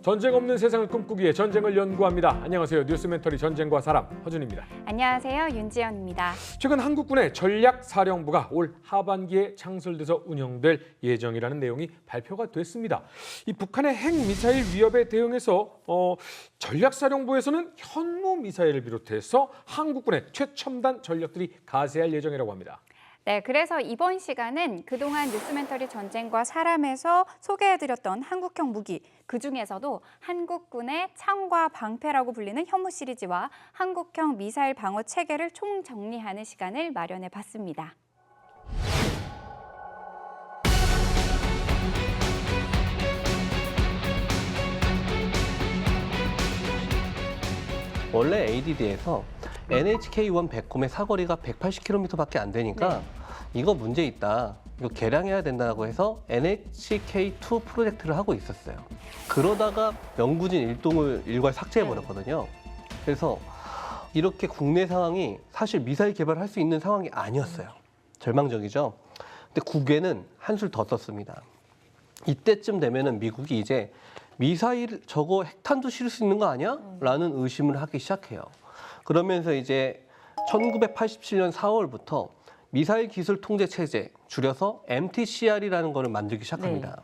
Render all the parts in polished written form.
전쟁 없는 세상을 꿈꾸기 위해 전쟁을 연구합니다. 안녕하세요. 뉴스멘터리 전쟁과 사람 허준입니다. 안녕하세요. 윤지연입니다. 최근 한국군의 전략사령부가 올 하반기에 창설돼서 운영될 예정이라는 내용이 발표가 됐습니다. 이 북한의 핵미사일 위협에 대응해서 전략사령부에서는 현무 미사일을 비롯해서 한국군의 최첨단 전력들이 가세할 예정이라고 합니다. 네, 그래서 이번 시간은 그동안 뉴스멘터리 전쟁과 사람에서 소개해드렸던 한국형 무기, 그중에서도 한국군의 창과 방패라고 불리는 현무 시리즈와 한국형 미사일 방어 체계를 총정리하는 시간을 마련해봤습니다. 원래 ADD에서 NHK-1 백콤의 사거리가 180km밖에 안 되니까 이거 문제 있다. 이거 개량해야 된다고 해서 NHK-2 프로젝트를 하고 있었어요. 그러다가 명구진 일동을 일괄 삭제해버렸거든요. 그래서 이렇게 국내 상황이 사실 미사일 개발을 할 수 있는 상황이 아니었어요. 절망적이죠. 근데 국외는 한술 더 썼습니다. 이때쯤 되면은 미국이 이제 미사일 저거 핵탄두 실을 수 있는 거 아니야? 라는 의심을 하기 시작해요. 그러면서 이제 1987년 4월부터 미사일 기술 통제 체제, 줄여서 MTCR이라는 거를 만들기 시작합니다.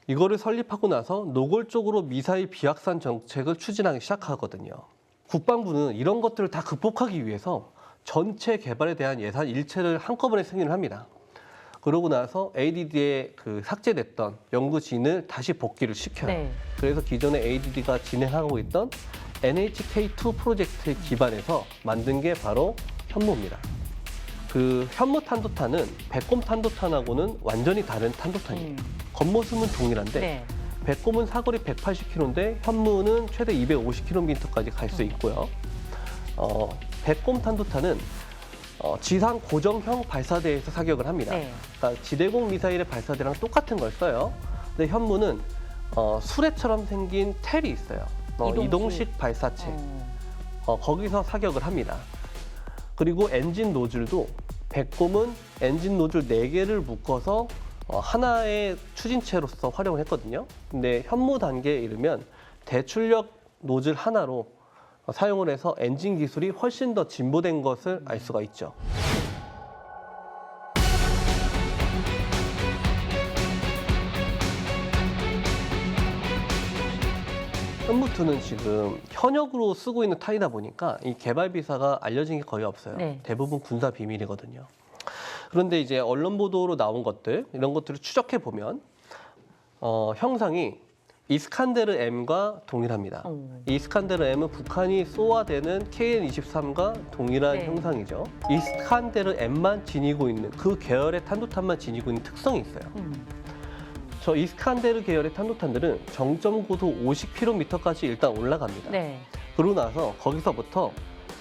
이거를 설립하고 나서 노골적으로 미사일 비확산 정책을 추진하기 시작하거든요. 국방부는 이런 것들을 다 극복하기 위해서 전체 개발에 대한 예산 일체를 한꺼번에 승인을 합니다. 그러고 나서 ADD에 삭제됐던 연구진을 다시 복귀를 시켜요. 그래서 기존에 ADD가 진행하고 있던 NHK-2 프로젝트에 기반해서 만든 게 바로 현무입니다. 그 현무 탄도탄은 백곰 탄도탄하고는 완전히 다른 탄도탄이에요. 겉모습은 동일한데 백곰은 사거리 180km인데 현무는 최대 250km까지 갈 수 있고요. 백곰 탄도탄은 지상 고정형 발사대에서 사격을 합니다. 그러니까 지대공 미사일의 발사대랑 똑같은 걸 써요. 근데 현무는 수레처럼 생긴 텔이 있어요. 이동식 발사체. 거기서 사격을 합니다. 그리고 엔진 노즐도 백곰은 엔진 노즐 4개를 묶어서 하나의 추진체로서 활용을 했거든요. 근데 현무 단계에 이르면 대출력 노즐 하나로 사용을 해서 엔진 기술이 훨씬 더 진보된 것을 알 수가 있죠. 현무2는 지금 현역으로 쓰고 있는 탄이다 보니까 이 개발 비사가 알려진 게 거의 없어요. 대부분 군사 비밀이거든요. 그런데 이제 언론 보도로 나온 것들, 이런 것들을 추적해 보면 형상이 이스칸데르 M과 동일합니다. 이스칸데르 M은 북한이 쏘아대는 KN-23과 동일한 형상이죠. 이스칸데르 M만 지니고 있는 그 계열의 탄도탄만 지니고 있는 특성이 있어요. 저 이스칸데르 계열의 탄도탄들은 정점 고도 50km까지 일단 올라갑니다. 그러고 나서 거기서부터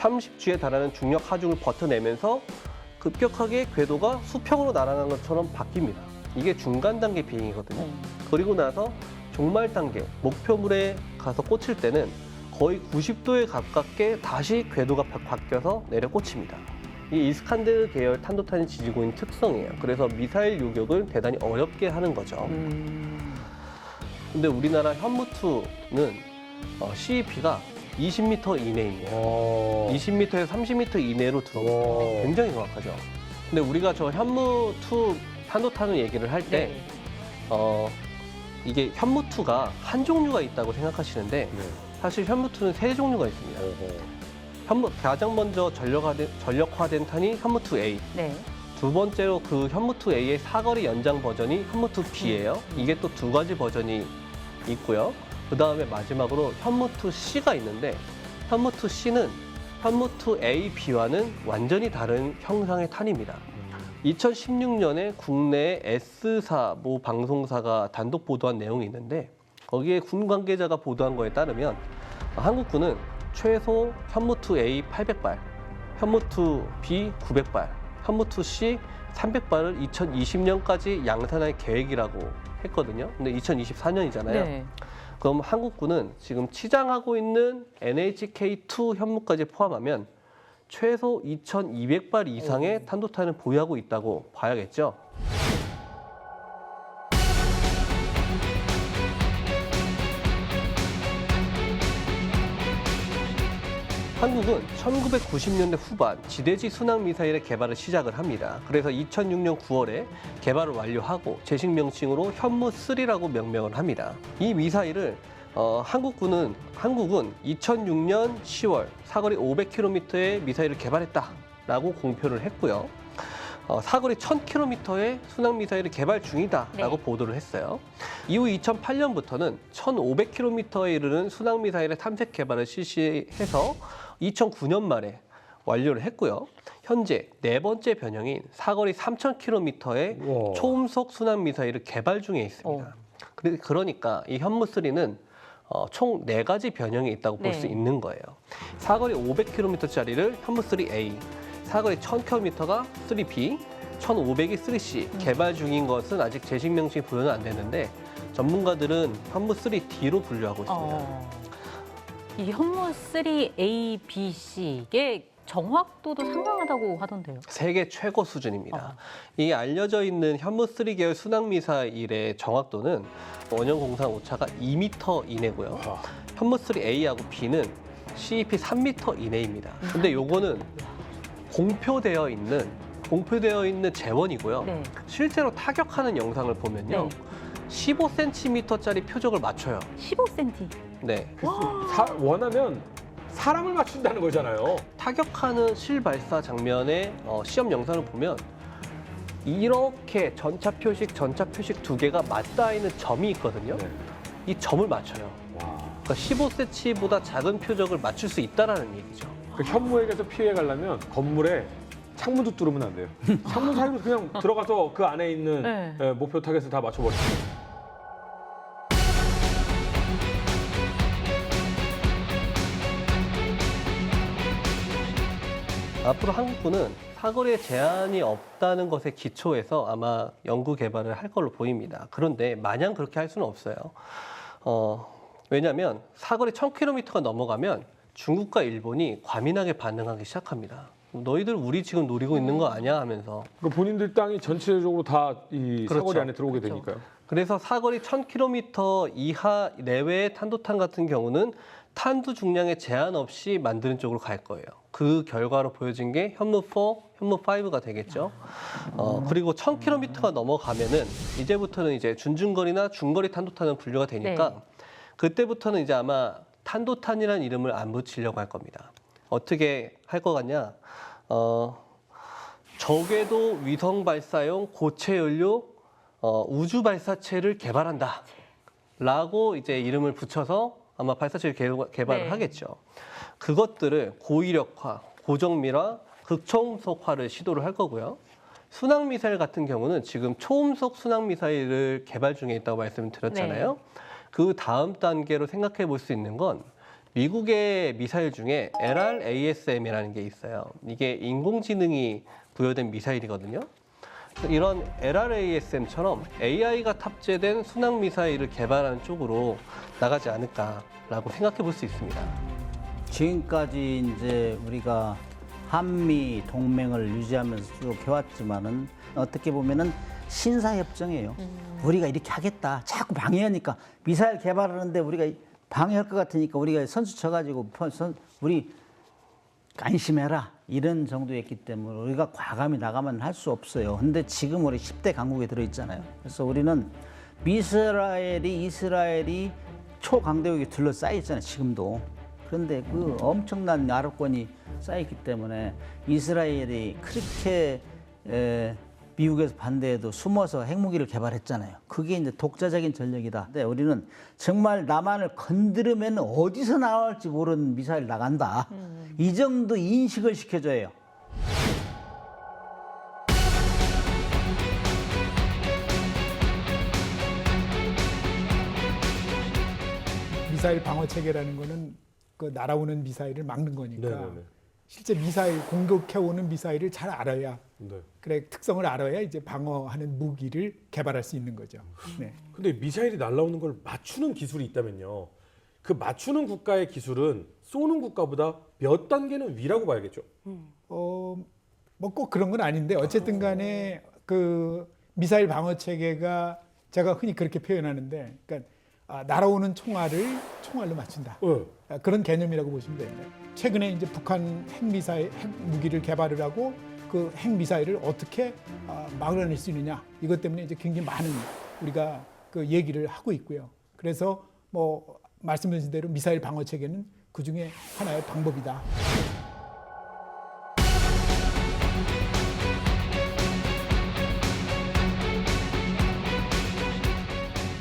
30G에 달하는 중력 하중을 버텨내면서 급격하게 궤도가 수평으로 날아가는 것처럼 바뀝니다. 이게 중간 단계 비행이거든요. 그리고 나서 종말 단계, 목표물에 가서 꽂힐 때는 거의 90도에 가깝게 다시 궤도가 바뀌어서 내려 꽂힙니다. 이 이스칸데르 계열 탄도탄이 지니고 있는 특성이에요. 그래서 미사일 요격을 대단히 어렵게 하는 거죠. 근데 우리나라 현무2는 CEP가 20m 이내입니다. 20m에서 30m 이내로 들어옵니다. 굉장히 정확하죠. 근데 우리가 저 현무2 탄도탄을 얘기를 할 때 이게 현무2가 한 종류가 있다고 생각하시는데 사실 현무2는 3종류가 있습니다. 가장 먼저 전력화된 탄이 현무2A. 두 번째로 그 현무2A의 사거리 연장 버전이 현무2B예요. 이게 또 2가지 버전이 있고요. 그 다음에 마지막으로 현무2C가 있는데 현무2C는 현무2A-B와는 완전히 다른 형상의 탄입니다. 2016년에 국내 S사 모 방송사가 단독 보도한 내용이 있는데 거기에 군 관계자가 보도한 거에 따르면 한국군은 최소 현무2A 800발, 현무2B 900발, 현무2C 300발을 2020년까지 양산할 계획이라고 했거든요. 근데 2024년이잖아요. 그럼 한국군은 지금 치장하고 있는 NHK-2 현무까지 포함하면 최소 2,200발 이상의 탄도탄을 보유하고 있다고 봐야겠죠. 한국은 1990년대 후반 지대지 순항 미사일의 개발을 시작을 합니다. 그래서 2006년 9월에 개발을 완료하고 제식 명칭으로 현무3라고 명명을 합니다. 이 미사일을 한국은 2006년 10월 사거리 500km의 미사일을 개발했다라고 공표를 했고요. 사거리 1000km의 순항 미사일을 개발 중이다라고 보도를 했어요. 이후 2008년부터는 1500km에 이르는 순항 미사일의 탐색 개발을 실시해서 2009년 말에 완료를 했고요. 현재 네 번째 변형인 사거리 3000km의 우와. 초음속 순항 미사일을 개발 중에 있습니다. 그러니까 이 현무3는 총 4가지 변형이 있다고 볼 수 있는 거예요. 사거리 500km짜리를 현무3A, 사거리 1000km가 3B, 1500이 3C. 개발 중인 것은 아직 제식 명칭이 부여는 안 됐는데 전문가들은 현무3D로 분류하고 있습니다. 이 현무 3A, B, C 이게 정확도도 상당하다고 하던데요. 세계 최고 수준입니다. 이 알려져 있는 현무3 계열 순항 미사일의 정확도는 원형 공산 오차가 2m 이내고요. 현무3A하고 B는 CEP 3m 이내입니다. 근데 요거는 공표되어 있는 재원이고요. 네. 실제로 타격하는 영상을 보면요. 네. 15cm짜리 표적을 맞춰요. 15cm. 네. 원하면 사람을 맞춘다는 거잖아요. 타격하는 실발사 장면의 시험 영상을 보면 이렇게 전차 표식 두 개가 맞닿아 있는 점이 있거든요. 네. 이 점을 맞춰요. 와. 그러니까 15cm보다 작은 표적을 맞출 수 있다라는 얘기죠. 그 현무에게서 피해 가려면 건물에 창문도 뚫으면 안 돼요. 창문 사이로 그냥 들어가서 그 안에 있는 네. 목표 타겟을 다 맞춰버리죠. 앞으로 한국군은 사거리에 제한이 없다는 것에 기초해서 아마 연구 개발을 할 걸로 보입니다. 그런데 마냥 그렇게 할 수는 없어요. 왜냐하면 사거리 1000km가 넘어가면 중국과 일본이 과민하게 반응하기 시작합니다. 너희들 우리 지금 노리고 있는 거 아니야 하면서. 그러니까 본인들 땅이 전체적으로 다 이 그렇죠. 사거리 안에 들어오게 그렇죠. 되니까요. 그래서 사거리 1000km 이하 내외의 탄도탄 같은 경우는 탄두 중량에 제한 없이 만드는 쪽으로 갈 거예요. 그 결과로 보여진 게 현무4, 현무5가 되겠죠. 그리고 1000km가 넘어가면은 이제부터는 이제 준중거리나 중거리 탄도탄은 분류가 되니까 네. 그때부터는 이제 아마 탄도탄이라는 이름을 안 붙이려고 할 겁니다. 어떻게 할 것 같냐? 적외도 위성 발사용 고체 연료 우주 발사체를 개발한다. 라고 이제 이름을 붙여서 아마 발사체를 개발을 네. 하겠죠. 그것들을 고위력화, 고정밀화, 극초음속화를 시도를 할 거고요. 순항 미사일 같은 경우는 지금 초음속 순항 미사일을 개발 중에 있다고 말씀을 드렸잖아요. 그 다음 단계로 생각해 볼 수 있는 건 미국의 미사일 중에 LRASM이라는 게 있어요. 이게 인공지능이 부여된 미사일이거든요. 이런 LRASM처럼 AI가 탑재된 순항 미사일을 개발하는 쪽으로 나가지 않을까라고 생각해 볼 수 있습니다. 지금까지 이제 우리가 한미 동맹을 유지하면서 쭉 해왔지만은 어떻게 보면은 신사협정이에요. 우리가 이렇게 하겠다. 자꾸 방해하니까 미사일 개발하는데 우리가 방해할 것 같으니까 우리가 선수 쳐가지고 우리 안심해라 이런 정도였기 때문에 우리가 과감히 나가면 할 수 없어요. 근데 지금 우리 10대 강국에 들어있잖아요. 그래서 우리는 이스라엘이 초강대국에 둘러싸여 있잖아요. 지금도. 그런데 그 엄청난 야로권이 쌓였기 때문에 이스라엘이 그렇게 미국에서 반대해도 숨어서 핵무기를 개발했잖아요. 그게 이제 독자적인 전력이다. 근데 우리는 정말 남한을 건드리면 어디서 나올지 모르는 미사일 나간다. 이 정도 인식을 시켜줘요. 미사일 방어 체계라는 거는 그 날아오는 미사일을 막는 거니까 네네네. 실제 미사일 공격해 오는 미사일을 잘 알아야 네. 그래 특성을 알아야 이제 방어하는 무기를 개발할 수 있는 거죠. 네. 근데 미사일이 날아오는 걸 맞추는 기술이 있다면요. 그 맞추는 국가의 기술은 쏘는 국가보다 몇 단계는 위라고 봐야겠죠. 뭐 꼭 그런 건 아닌데 어쨌든 간에 그 미사일 방어 체계가 제가 흔히 그렇게 표현하는데 그러니까 날아오는 총알을 총알로 맞춘다. 그런 개념이라고 보시면 됩니다. 최근에 이제 북한 핵미사일, 핵무기를 개발을 하고 그 핵미사일을 어떻게 막아낼 수 있느냐. 이것 때문에 이제 굉장히 많은 우리가 그 얘기를 하고 있고요. 그래서 뭐 말씀드린 대로 미사일 방어 체계는 그 중에 하나의 방법이다.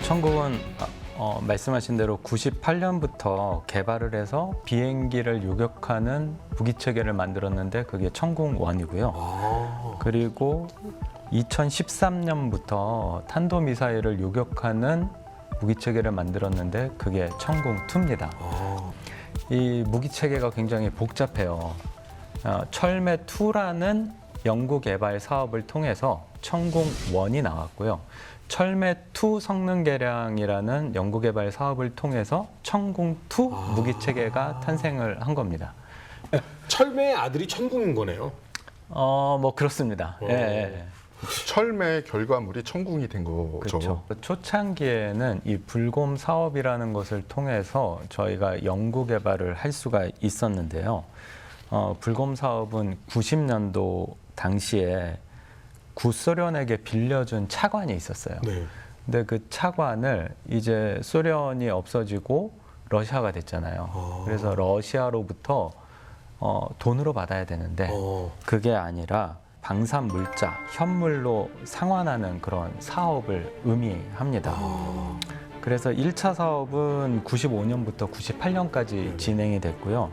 천국은 말씀하신 대로 98년부터 개발을 해서 비행기를 요격하는 무기 체계를 만들었는데 그게 천궁1이고요. 그리고 2013년부터 탄도미사일을 요격하는 무기 체계를 만들었는데 그게 천궁2입니다. 이 무기 체계가 굉장히 복잡해요. 철매2라는 연구 개발 사업을 통해서 천궁1이 나왔고요. 철매2 성능 개량이라는 연구 개발 사업을 통해서 천궁2 무기 체계가 탄생을 한 겁니다. 철매의 아들이 천궁인 거네요. 뭐 그렇습니다. 예. 철매의 결과물이 천궁이 된 거죠. 그렇죠. 초창기에는 이 불곰 사업이라는 것을 통해서 저희가 연구 개발을 할 수가 있었는데요. 불곰 사업은 90년도 당시에 구소련에게 빌려준 차관이 있었어요. 네. 근데 그 차관을 이제 소련이 없어지고 러시아가 됐잖아요. 그래서 러시아로부터 돈으로 받아야 되는데 그게 아니라 방산 물자, 현물로 상환하는 그런 사업을 의미합니다. 그래서 1차 사업은 95년부터 98년까지 진행이 됐고요.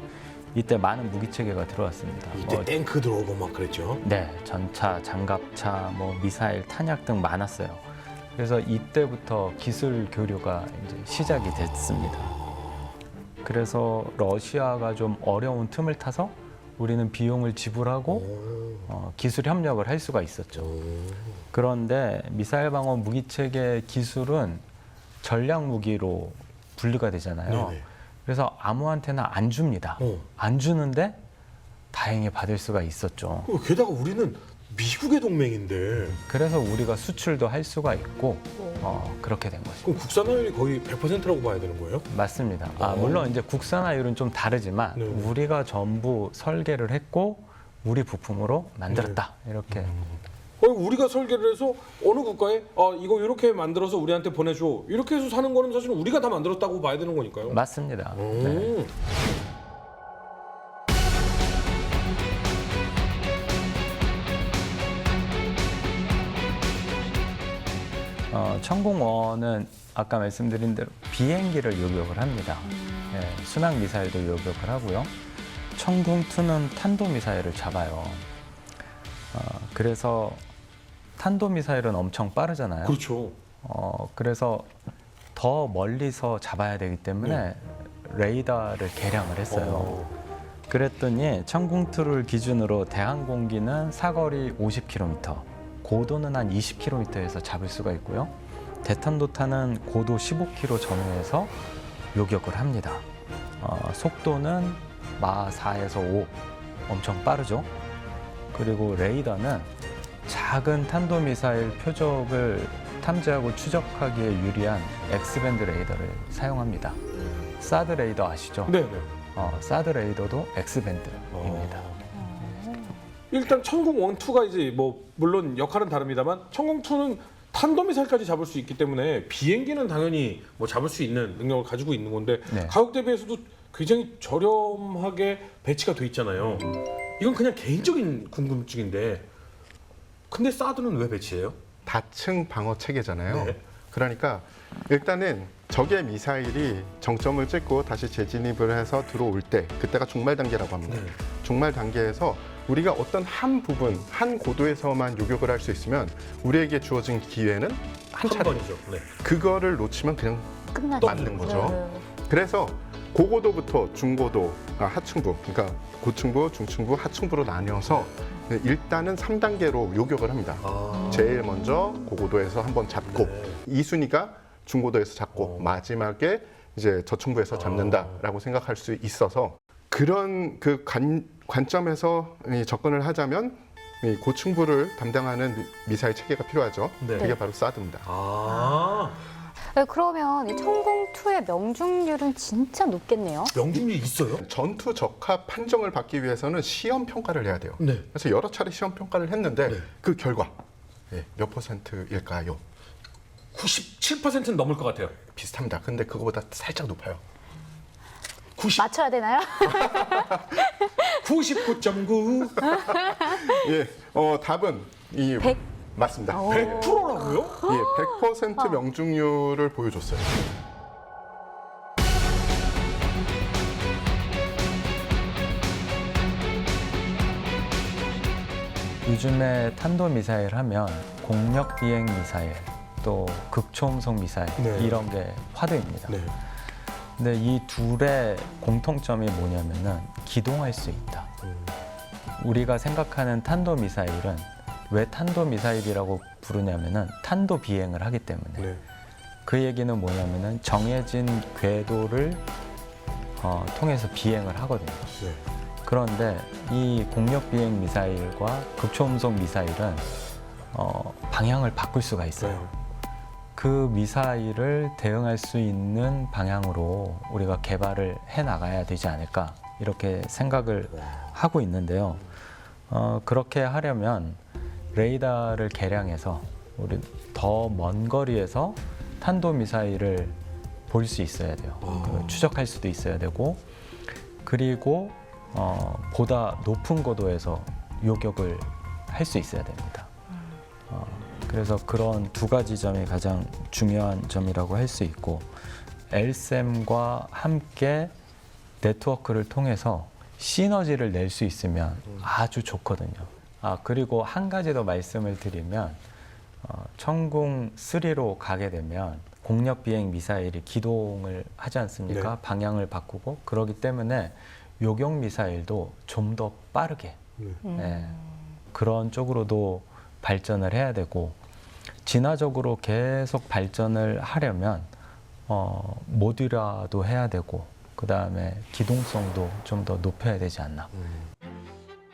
이때 많은 무기 체계가 들어왔습니다. 이때 탱크 들어오고 막 그랬죠. 네, 전차, 장갑차, 뭐 미사일, 탄약 등 많았어요. 그래서 이때부터 기술 교류가 이제 시작이 됐습니다. 그래서 러시아가 좀 어려운 틈을 타서 우리는 비용을 지불하고 기술 협력을 할 수가 있었죠. 그런데 미사일 방어 무기 체계 기술은 전략 무기로 분류가 되잖아요. 네네. 그래서 아무한테나 안 줍니다. 안 주는데 다행히 받을 수가 있었죠. 게다가 우리는 미국의 동맹인데 그래서 우리가 수출도 할 수가 있고 그렇게 된 것이죠. 그럼 국산화율이 거의 100%라고 봐야 되는 거예요? 맞습니다. 물론 이제 국산화율은 좀 다르지만 네. 우리가 전부 설계를 했고 우리 부품으로 만들었다. 이렇게. 우리가 설계를 해서 어느 국가에 이거 이렇게 만들어서 우리한테 보내줘. 이렇게 해서 사는 거는 사실 우리가 다 만들었다고 봐야 되는 거니까요. 맞습니다. 네. 천궁1은 아까 말씀드린 대로 비행기를 요격을 합니다. 네, 순항 미사일도 요격을 하고요. 천궁2는 탄도미사일을 잡아요. 그래서 탄도미사일은 엄청 빠르잖아요. 그렇죠. 그래서 더 멀리서 잡아야 되기 때문에 레이더를 개량을 했어요. 그랬더니 천궁2를 기준으로 대항공기는 사거리 50km, 고도는 한 20km에서 잡을 수가 있고요. 대탄도탄은 고도 15km 전후에서 요격을 합니다. 속도는 마 4에서 5, 엄청 빠르죠. 그리고 레이더는 작은 탄도미사일 표적을 탐지하고 추적하기에 유리한 X밴드 레이더를 사용합니다. 사드 레이더 아시죠? 네. 사드 레이더도 X밴드입니다. 일단 천궁 1, 2가 이제 뭐 물론 역할은 다릅니다만 천궁 2는 탄도미사일까지 잡을 수 있기 때문에 비행기는 당연히 뭐 잡을 수 있는 능력을 가지고 있는 건데 네. 가격 대비해서도 굉장히 저렴하게 배치가 돼 있잖아요. 이건 그냥 개인적인 궁금증인데 근데 사드는 왜 배치해요? 다층 방어 체계잖아요. 네. 그러니까 일단은 적의 미사일이 정점을 찍고 다시 재진입을 해서 들어올 때 그때가 종말 단계라고 합니다. 네. 종말 단계에서 우리가 어떤 한 부분, 한 고도에서만 요격을 할 수 있으면 우리에게 주어진 기회는 한 차례. 번이죠. 네. 그거를 놓치면 그냥 끝나죠. 맞는 거죠. 그래서 고고도부터 중고도, 하층부, 그러니까 고층부, 중층부, 하층부로 나뉘어서 일단은 3단계로 요격을 합니다. 제일 먼저 고고도에서 한번 잡고 이 순위가 중고도에서 잡고 마지막에 이제 저층부에서 잡는다라고 생각할 수 있어서 그런 그 관점에서 접근을 하자면 이 고층부를 담당하는 미사일 체계가 필요하죠. 네. 그게 바로 사드입니다. 그러면 이 천공2의 명중률은 진짜 높겠네요. 명중률이 있어요? 전투 적합 판정을 받기 위해서는 시험 평가를 해야 돼요. 네. 그래서 여러 차례 시험 평가를 했는데 네. 그 결과 몇 %일까요? 97%는 넘을 것 같아요. 비슷합니다. 근데 그거보다 살짝 높아요. 맞춰야 되나요? 99.9. 예, 답은 이 100? 맞습니다. 100%라고요? 예, 100% 명중률을 보여줬어요. 요즘에 탄도미사일 하면 공력 비행 미사일, 또 극초음속 미사일 네. 이런 게 화두입니다. 네. 근데 이 둘의 공통점이 뭐냐면은 기동할 수 있다. 우리가 생각하는 탄도미사일은 왜 탄도미사일이라고 부르냐면은 탄도 비행을 하기 때문에. 네. 그 얘기는 뭐냐면은 정해진 궤도를 통해서 비행을 하거든요. 네. 그런데 이 공력 비행 미사일과 극초음속 미사일은 방향을 바꿀 수가 있어요. 그 미사일을 대응할 수 있는 방향으로 우리가 개발을 해 나가야 되지 않을까 이렇게 생각을 하고 있는데요. 그렇게 하려면 레이더를 개량해서 우리 더 먼 거리에서 탄도 미사일을 볼 수 있어야 돼요. 추적할 수도 있어야 되고, 그리고 보다 높은 고도에서 요격을 할 수 있어야 됩니다. 그래서 그런 두 가지 점이 가장 중요한 점이라고 할 수 있고, LSAM과 함께 네트워크를 통해서 시너지를 낼 수 있으면 아주 좋거든요. 그리고 한 가지 더 말씀을 드리면, 천궁3로 가게 되면 공력 비행 미사일이 기동을 하지 않습니까? 네. 방향을 바꾸고. 그렇기 때문에 요격 미사일도 좀 더 빠르게 그런 쪽으로도 발전을 해야 되고, 진화적으로 계속 발전을 하려면 모듈화도 해야 되고, 그 다음에 기동성도 좀 더 높여야 되지 않나.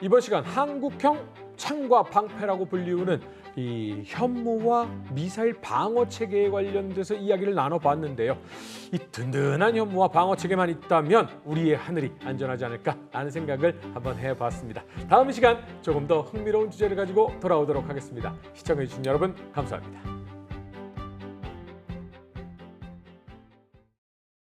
이번 시간 한국형 창과 방패라고 불리우는 이 현무와 미사일 방어 체계에 관련돼서 이야기를 나눠봤는데요. 이 든든한 현무와 방어 체계만 있다면 우리의 하늘이 안전하지 않을까 하는 생각을 한번 해봤습니다. 다음 시간 조금 더 흥미로운 주제를 가지고 돌아오도록 하겠습니다. 시청해주신 여러분 감사합니다.